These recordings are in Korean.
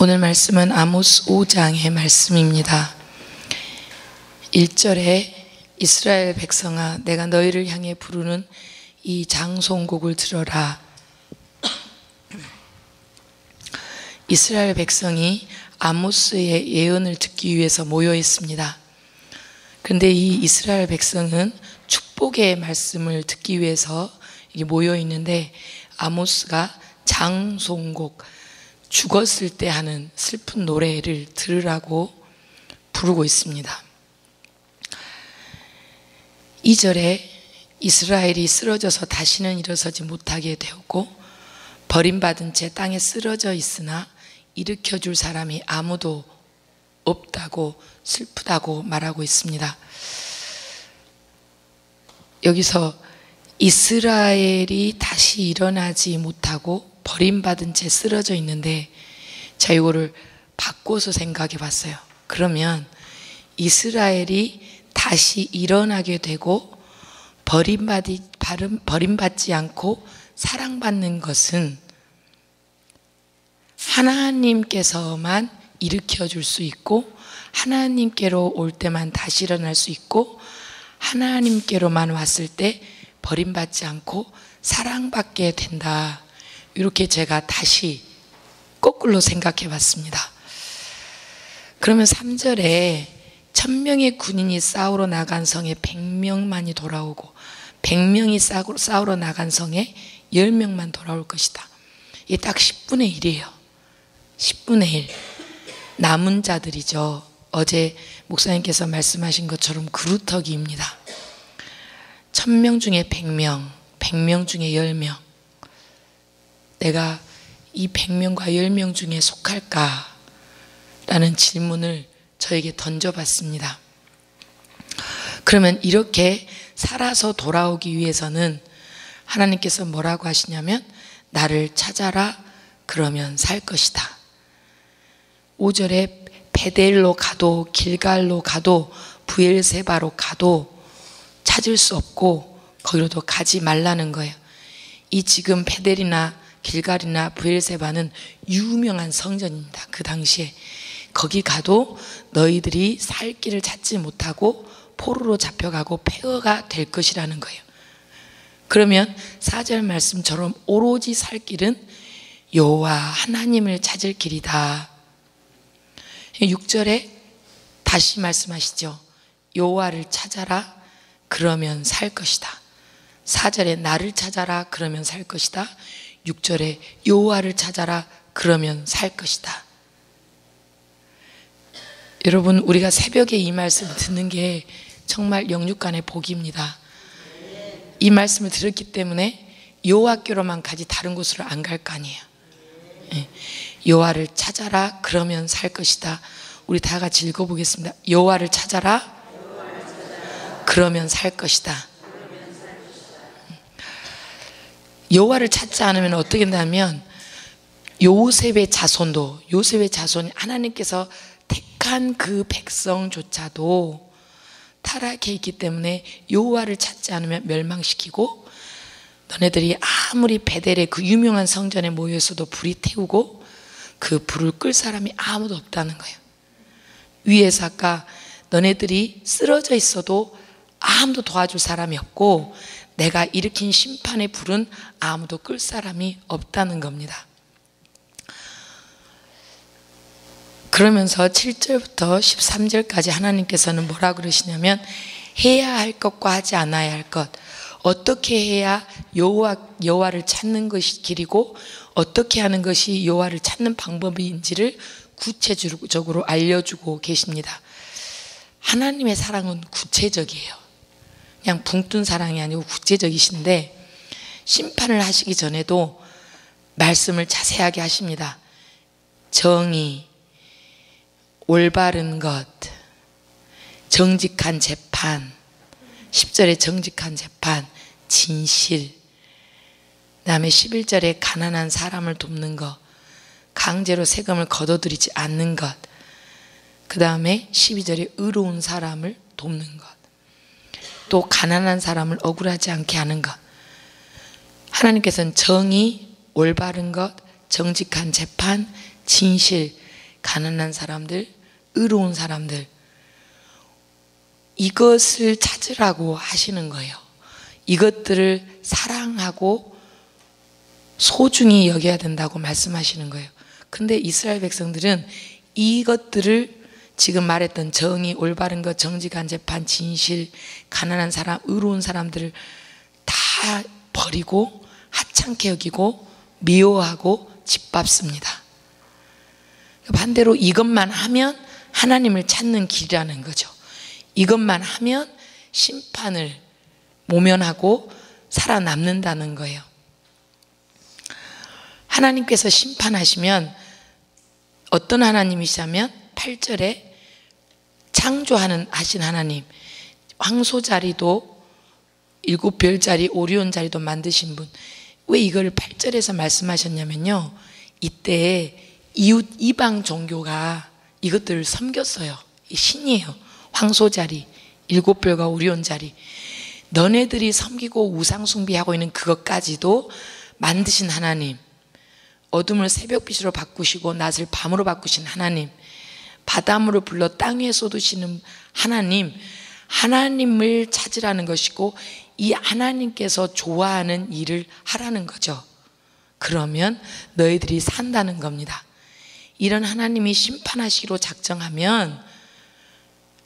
오늘 말씀은 아모스 5장의 말씀입니다. 1절에 이스라엘 백성아 내가 너희를 향해 부르는 이 장송곡을 들어라. 이스라엘 백성이 아모스의 예언을 듣기 위해서 모여 있습니다. 그런데 이 이스라엘 백성은 축복의 말씀을 듣기 위해서 모여 있는데 아모스가 장송곡, 죽었을 때 하는 슬픈 노래를 들으라고 부르고 있습니다. 2절에 이스라엘이 쓰러져서 다시는 일어서지 못하게 되었고 버림받은 채 땅에 쓰러져 있으나 일으켜줄 사람이 아무도 없다고 슬프다고 말하고 있습니다. 여기서 이스라엘이 다시 일어나지 못하고 버림받은 채 쓰러져 있는데 자 이거를 바꿔서 생각해 봤어요. 그러면 이스라엘이 다시 일어나게 되고 버림받지 않고 사랑받는 것은 하나님께서만 일으켜 줄 수 있고 하나님께로 올 때만 다시 일어날 수 있고 하나님께로만 왔을 때 버림받지 않고 사랑받게 된다. 이렇게 제가 다시 거꾸로 생각해 봤습니다. 그러면 3절에 1000명의 군인이 싸우러 나간 성에 100명만이 돌아오고 100명이 싸우러 나간 성에 10명만 돌아올 것이다. 이게 딱 10분의 1이에요. 10분의 1. 남은 자들이죠. 어제 목사님께서 말씀하신 것처럼 그루터기입니다. 1000명 중에 100명, 100명 중에 10명. 내가 이 100명과 10명 중에 속할까? 라는 질문을 저에게 던져봤습니다. 그러면 이렇게 살아서 돌아오기 위해서는 하나님께서 뭐라고 하시냐면 나를 찾아라 그러면 살 것이다. 5절에 베델로 가도 길갈로 가도 브엘세바로 가도 찾을 수 없고 거기로도 가지 말라는 거예요. 이 지금 베델이나 길갈이나 브엘세바는 유명한 성전입니다. 그 당시에 거기 가도 너희들이 살 길을 찾지 못하고 포로로 잡혀가고 폐허가 될 것이라는 거예요. 그러면 4절 말씀처럼 오로지 살 길은 여호와 하나님을 찾을 길이다. 6절에 다시 말씀하시죠. 여호와를 찾아라 그러면 살 것이다. 4절에 나를 찾아라 그러면 살 것이다. 6절에 여호와를 찾아라 그러면 살 것이다. 여러분 우리가 새벽에 이 말씀을 듣는 게 정말 영육간의 복입니다. 이 말씀을 들었기 때문에 여호와께로만 가지 다른 곳으로 안 갈 거 아니에요. 여호와를 찾아라 그러면 살 것이다. 우리 다 같이 읽어보겠습니다. 여호와를 찾아라 그러면 살 것이다. 여호와를 찾지 않으면 어떻게 된다면 요셉의 자손이 하나님께서 택한 그 백성조차도 타락해 있기 때문에 여호와를 찾지 않으면 멸망시키고 너네들이 아무리 베델의 그 유명한 성전에 모여서도 불이 태우고 그 불을 끌 사람이 아무도 없다는 거예요. 위에서 아까 너네들이 쓰러져 있어도 아무도 도와줄 사람이 없고 내가 일으킨 심판의 불은 아무도 끌 사람이 없다는 겁니다. 그러면서 7절부터 13절까지 하나님께서는 뭐라 그러시냐면 해야 할 것과 하지 않아야 할 것, 어떻게 해야 여호와를 찾는 것이 길이고 어떻게 하는 것이 여호와를 찾는 방법인지를 구체적으로 알려주고 계십니다. 하나님의 사랑은 구체적이에요. 그냥 붕 뜬 사랑이 아니고 구체적이신데 심판을 하시기 전에도 말씀을 자세하게 하십니다. 정의, 올바른 것, 정직한 재판, 10절에 정직한 재판, 진실, 그 다음에 11절에 가난한 사람을 돕는 것, 강제로 세금을 걷어들이지 않는 것, 그 다음에 12절에 의로운 사람을 돕는 것, 또 가난한 사람을 억울하지 않게 하는 것. 하나님께서는 정의, 올바른 것, 정직한 재판, 진실, 가난한 사람들, 의로운 사람들, 이것을 찾으라고 하시는 거예요. 이것들을 사랑하고 소중히 여겨야 된다고 말씀하시는 거예요. 근데 이스라엘 백성들은 이것들을 지금 말했던 정의, 올바른 것, 정직한 재판, 진실, 가난한 사람, 의로운 사람들을 다 버리고 하찮게 여기고 미워하고 짓밟습니다. 반대로 이것만 하면 하나님을 찾는 길이라는 거죠. 이것만 하면 심판을 모면하고 살아남는다는 거예요. 하나님께서 심판하시면 어떤 하나님이시냐면 8절에 하신 하나님, 황소자리도 7별자리 오리온자리도 만드신 분. 왜 이걸 8절에서 말씀하셨냐면요, 이때 이웃 이방 종교가 이것들을 섬겼어요. 신이에요. 황소자리, 7별과 오리온자리, 너네들이 섬기고 우상숭배하고 있는 그것까지도 만드신 하나님, 어둠을 새벽빛으로 바꾸시고 낮을 밤으로 바꾸신 하나님, 바닷물을 불러 땅 위에 쏟으시는 하나님, 하나님을 찾으라는 것이고 이 하나님께서 좋아하는 일을 하라는 거죠. 그러면 너희들이 산다는 겁니다. 이런 하나님이 심판하시기로 작정하면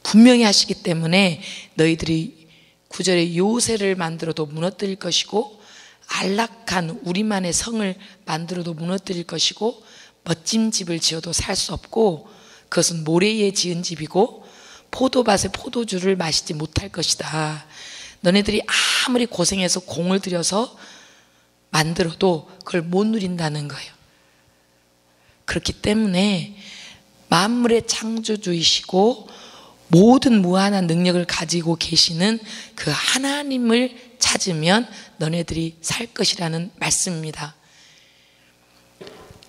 분명히 하시기 때문에 너희들이 9절에 요새를 만들어도 무너뜨릴 것이고 안락한 우리만의 성을 만들어도 무너뜨릴 것이고 멋진 집을 지어도 살 수 없고 그것은 모래에 지은 집이고 포도밭에 포도주를 마시지 못할 것이다. 너네들이 아무리 고생해서 공을 들여서 만들어도 그걸 못 누린다는 거예요. 그렇기 때문에 만물의 창조주이시고 모든 무한한 능력을 가지고 계시는 그 하나님을 찾으면 너네들이 살 것이라는 말씀입니다.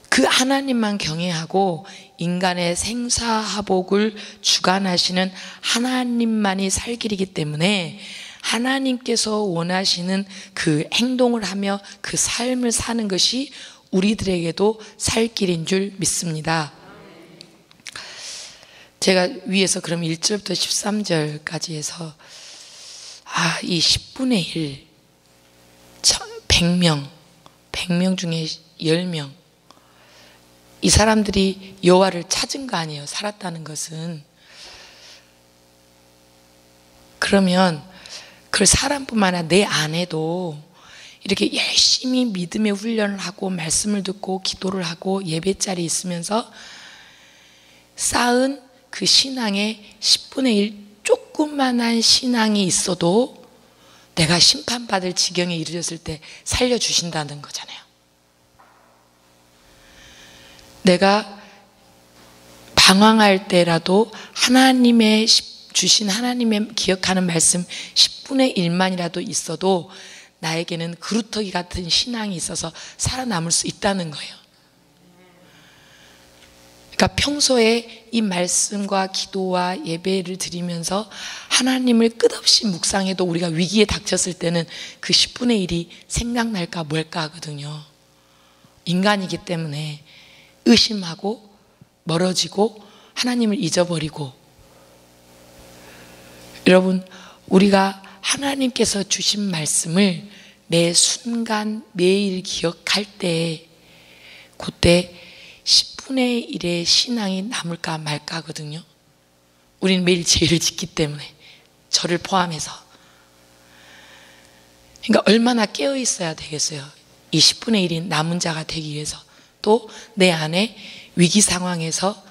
그 하나님만 경외하고 인간의 생사화복을 주관하시는 하나님만이 살 길이기 때문에 하나님께서 원하시는 그 행동을 하며 그 삶을 사는 것이 우리들에게도 살 길인 줄 믿습니다. 제가 위에서 그럼 1절부터 13절까지 해서 이 10분의 1, 100명 중에 10명, 이 사람들이 여호와를 찾은 거 아니에요. 살았다는 것은. 그러면 그 사람뿐만 아니라 내 아내도 이렇게 열심히 믿음의 훈련을 하고 말씀을 듣고 기도를 하고 예배 자리에 있으면서 쌓은 그 신앙의 10분의 1 조그만한 신앙이 있어도 내가 심판받을 지경에 이르렀을 때 살려주신다는 거잖아요. 내가 방황할 때라도 하나님의 주신 하나님의 기억하는 말씀 10분의 1만이라도 있어도 나에게는 그루터기 같은 신앙이 있어서 살아남을 수 있다는 거예요. 그러니까 평소에 이 말씀과 기도와 예배를 드리면서 하나님을 끝없이 묵상해도 우리가 위기에 닥쳤을 때는 그 10분의 1이 생각날까 뭘까 하거든요. 인간이기 때문에 의심하고 멀어지고 하나님을 잊어버리고. 여러분, 우리가 하나님께서 주신 말씀을 매 순간 매일 기억할 때 그때 10분의 1의 신앙이 남을까 말까 하거든요. 우리는 매일 죄를 짓기 때문에, 저를 포함해서. 그러니까 얼마나 깨어 있어야 되겠어요. 이 10분의 1이 남은 자가 되기 위해서. 또 내 안에 위기 상황에서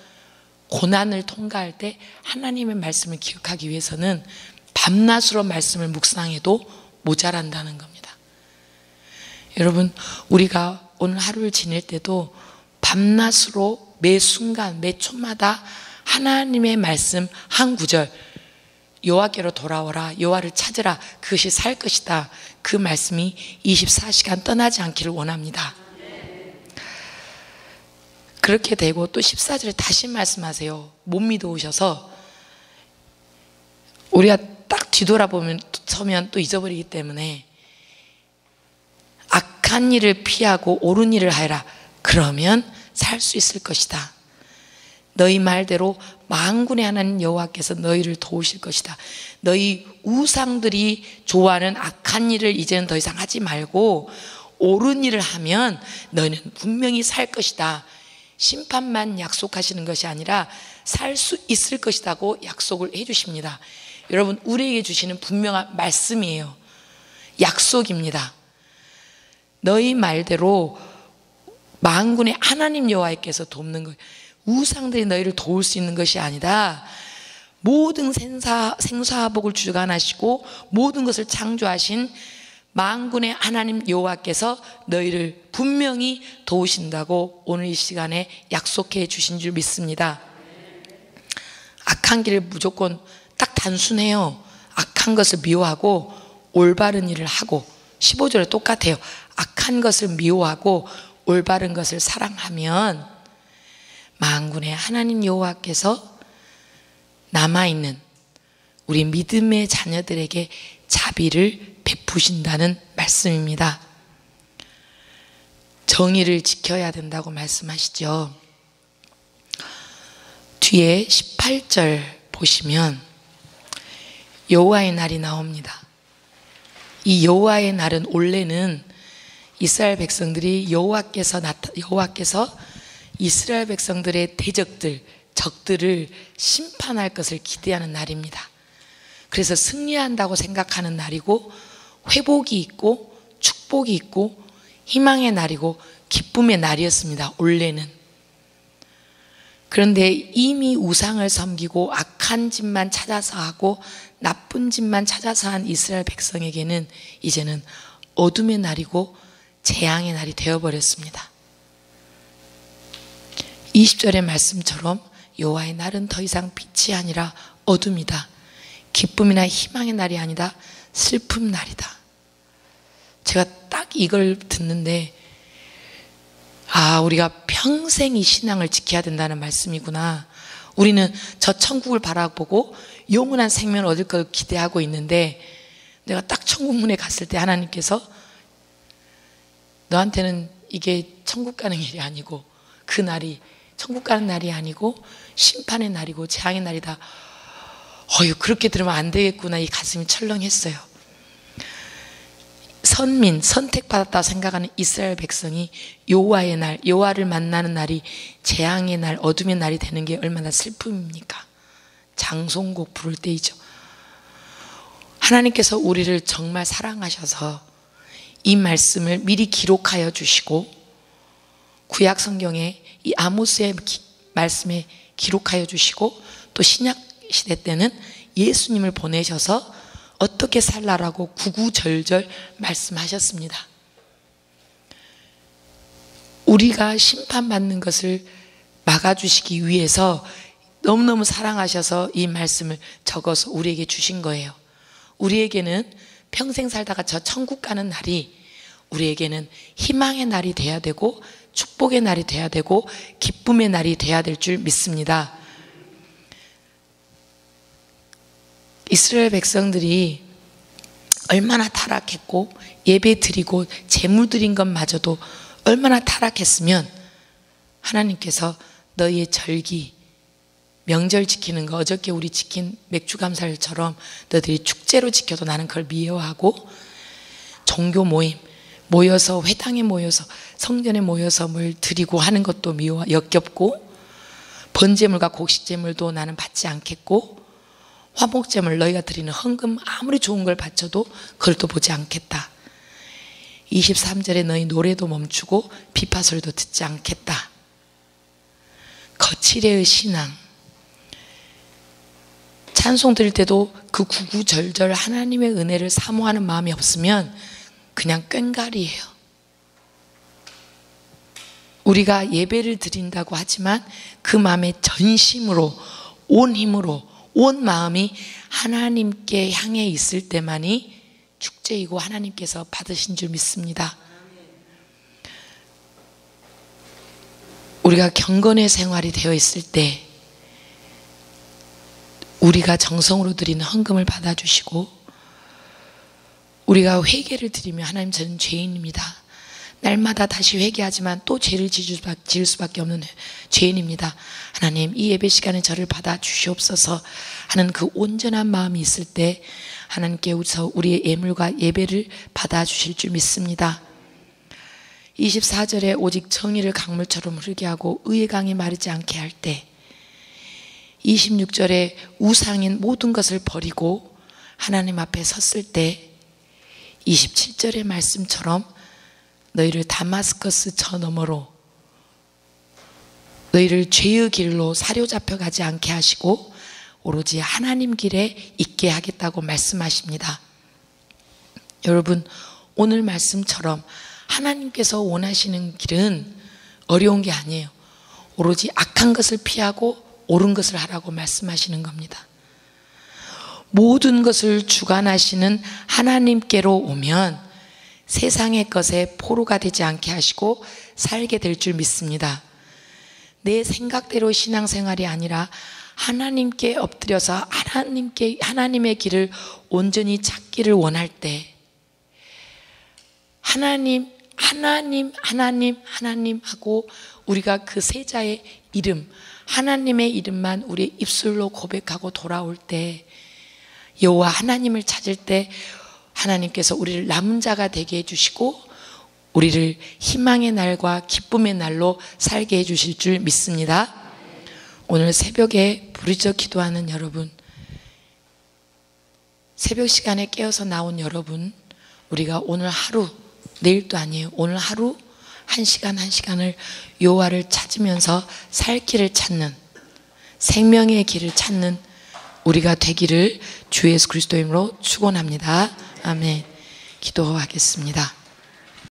고난을 통과할 때 하나님의 말씀을 기억하기 위해서는 밤낮으로 말씀을 묵상해도 모자란다는 겁니다. 여러분, 우리가 오늘 하루를 지낼 때도 밤낮으로 매 순간 매 초마다 하나님의 말씀 한 구절, 여호와께로 돌아오라, 여호와를 찾으라, 그것이 살 것이다, 그 말씀이 24시간 떠나지 않기를 원합니다. 그렇게 되고 또 14절에 다시 말씀하세요. 못 믿어오셔서 우리가 딱 뒤돌아보면 서면 또 잊어버리기 때문에 악한 일을 피하고 옳은 일을 하여라. 그러면 살 수 있을 것이다. 너희 말대로 만군의 하나님 여호와께서 너희를 도우실 것이다. 너희 우상들이 좋아하는 악한 일을 이제는 더 이상 하지 말고 옳은 일을 하면 너희는 분명히 살 것이다. 심판만 약속하시는 것이 아니라 살 수 있을 것이라고 약속을 해 주십니다. 여러분, 우리에게 주시는 분명한 말씀이에요. 약속입니다. 너희 말대로 만군의 하나님 여호와께서 돕는 거예요. 우상들이 너희를 도울 수 있는 것이 아니다. 모든 생사복을 주관하시고 모든 것을 창조하신 만군의 하나님 여호와께서 너희를 분명히 도우신다고 오늘 이 시간에 약속해 주신 줄 믿습니다. 악한 길을 무조건 딱 단순해요. 악한 것을 미워하고 올바른 일을 하고, 15절에 똑같아요. 악한 것을 미워하고 올바른 것을 사랑하면 만군의 하나님 여호와께서 남아있는 우리 믿음의 자녀들에게 자비를 베푸신다는 말씀입니다. 정의를 지켜야 된다고 말씀하시죠. 뒤에 18절 보시면 여호와의 날이 나옵니다. 이 여호와의 날은 원래는 이스라엘 백성들이 여호와께서 이스라엘 백성들의 대적들, 적들을 심판할 것을 기대하는 날입니다. 그래서 승리한다고 생각하는 날이고, 회복이 있고 축복이 있고 희망의 날이고 기쁨의 날이었습니다, 원래는. 그런데 이미 우상을 섬기고 악한 짓만 찾아서 하고 나쁜 짓만 찾아서 한 이스라엘 백성에게는 이제는 어둠의 날이고 재앙의 날이 되어버렸습니다. 20절의 말씀처럼 여호와의 날은 더 이상 빛이 아니라 어둠이다. 기쁨이나 희망의 날이 아니다. 슬픔 날이다. 제가 딱 이걸 듣는데, 우리가 평생 이 신앙을 지켜야 된다는 말씀이구나. 우리는 저 천국을 바라보고 영원한 생명을 얻을 걸 기대하고 있는데, 내가 딱 천국 문에 갔을 때 하나님께서 너한테는 이게 천국 가는 길이 아니고, 그 날이 천국 가는 날이 아니고 심판의 날이고 재앙의 날이다. 그렇게 들으면 안 되겠구나. 이 가슴이 철렁했어요. 선택받았다고 생각하는 이스라엘 백성이 여호와의 날, 여호와를 만나는 날이 재앙의 날, 어둠의 날이 되는 게 얼마나 슬픔입니까? 장송곡 부를 때이죠. 하나님께서 우리를 정말 사랑하셔서 이 말씀을 미리 기록하여 주시고, 구약 성경에 이 아모스의 말씀에 기록하여 주시고, 또 신약 시대 때는 예수님을 보내셔서 어떻게 살라라고 구구절절 말씀하셨습니다. 우리가 심판받는 것을 막아주시기 위해서 너무너무 사랑하셔서 이 말씀을 적어서 우리에게 주신 거예요. 우리에게는 평생 살다가 저 천국 가는 날이 우리에게는 희망의 날이 돼야 되고 축복의 날이 돼야 되고 기쁨의 날이 돼야 될 줄 믿습니다. 이스라엘 백성들이 얼마나 타락했고 예배 드리고 제물 드린 것마저도 얼마나 타락했으면 하나님께서 너희의 절기, 명절 지키는 거, 어저께 우리 지킨 맥주감사일처럼 너희들이 축제로 지켜도 나는 그걸 미워하고, 종교 모임 모여서 회당에 모여서 성전에 모여서 뭘 드리고 하는 것도 역겹고, 번제물과 곡식제물도 나는 받지 않겠고, 화목제물 너희가 드리는 헌금 아무리 좋은 걸 바쳐도 그걸 또 보지 않겠다. 23절에 너희 노래도 멈추고 비파소리도 듣지 않겠다. 거칠의 신앙. 찬송 드릴 때도 그 구구절절 하나님의 은혜를 사모하는 마음이 없으면 그냥 꽹과리예요. 우리가 예배를 드린다고 하지만 그 마음에 전심으로, 온 힘으로, 온 마음이 하나님께 향해 있을 때만이 축제이고 하나님께서 받으신 줄 믿습니다. 우리가 경건의 생활이 되어 있을 때 우리가 정성으로 드리는 헌금을 받아주시고, 우리가 회개를 드리며 하나님 저는 죄인입니다, 날마다 다시 회개하지만 또 죄를 지을 수밖에 없는 죄인입니다. 하나님, 이 예배 시간에 저를 받아 주시옵소서 하는 그 온전한 마음이 있을 때 하나님께서 우리의 예물과 예배를 받아 주실 줄 믿습니다. 24절에 오직 정의를 강물처럼 흐르게 하고 의의 강이 마르지 않게 할 때, 26절에 우상인 모든 것을 버리고 하나님 앞에 섰을 때, 27절의 말씀처럼 너희를 다마스커스 저 너머로, 너희를 죄의 길로 사로잡혀 가지 않게 하시고 오로지 하나님 길에 있게 하겠다고 말씀하십니다. 여러분, 오늘 말씀처럼 하나님께서 원하시는 길은 어려운 게 아니에요. 오로지 악한 것을 피하고 옳은 것을 하라고 말씀하시는 겁니다. 모든 것을 주관하시는 하나님께로 오면 세상의 것에 포로가 되지 않게 하시고 살게 될 줄 믿습니다. 내 생각대로 신앙생활이 아니라 하나님께 엎드려서 하나님의 길을 온전히 찾기를 원할 때, 하나님 하고 우리가 그 세자의 이름, 하나님의 이름만 우리의 입술로 고백하고 돌아올 때, 여호와 하나님을 찾을 때 하나님께서 우리를 남은 자가 되게 해주시고 우리를 희망의 날과 기쁨의 날로 살게 해주실 줄 믿습니다. 오늘 새벽에 부르짖어 기도하는 여러분, 새벽 시간에 깨어서 나온 여러분, 우리가 오늘 하루, 내일도 아니에요. 오늘 하루 한 시간 한 시간을 여호와를 찾으면서 살 길을 찾는, 생명의 길을 찾는 우리가 되기를 주 예수 그리스도 이름으로 축원합니다. 아멘. 기도하겠습니다.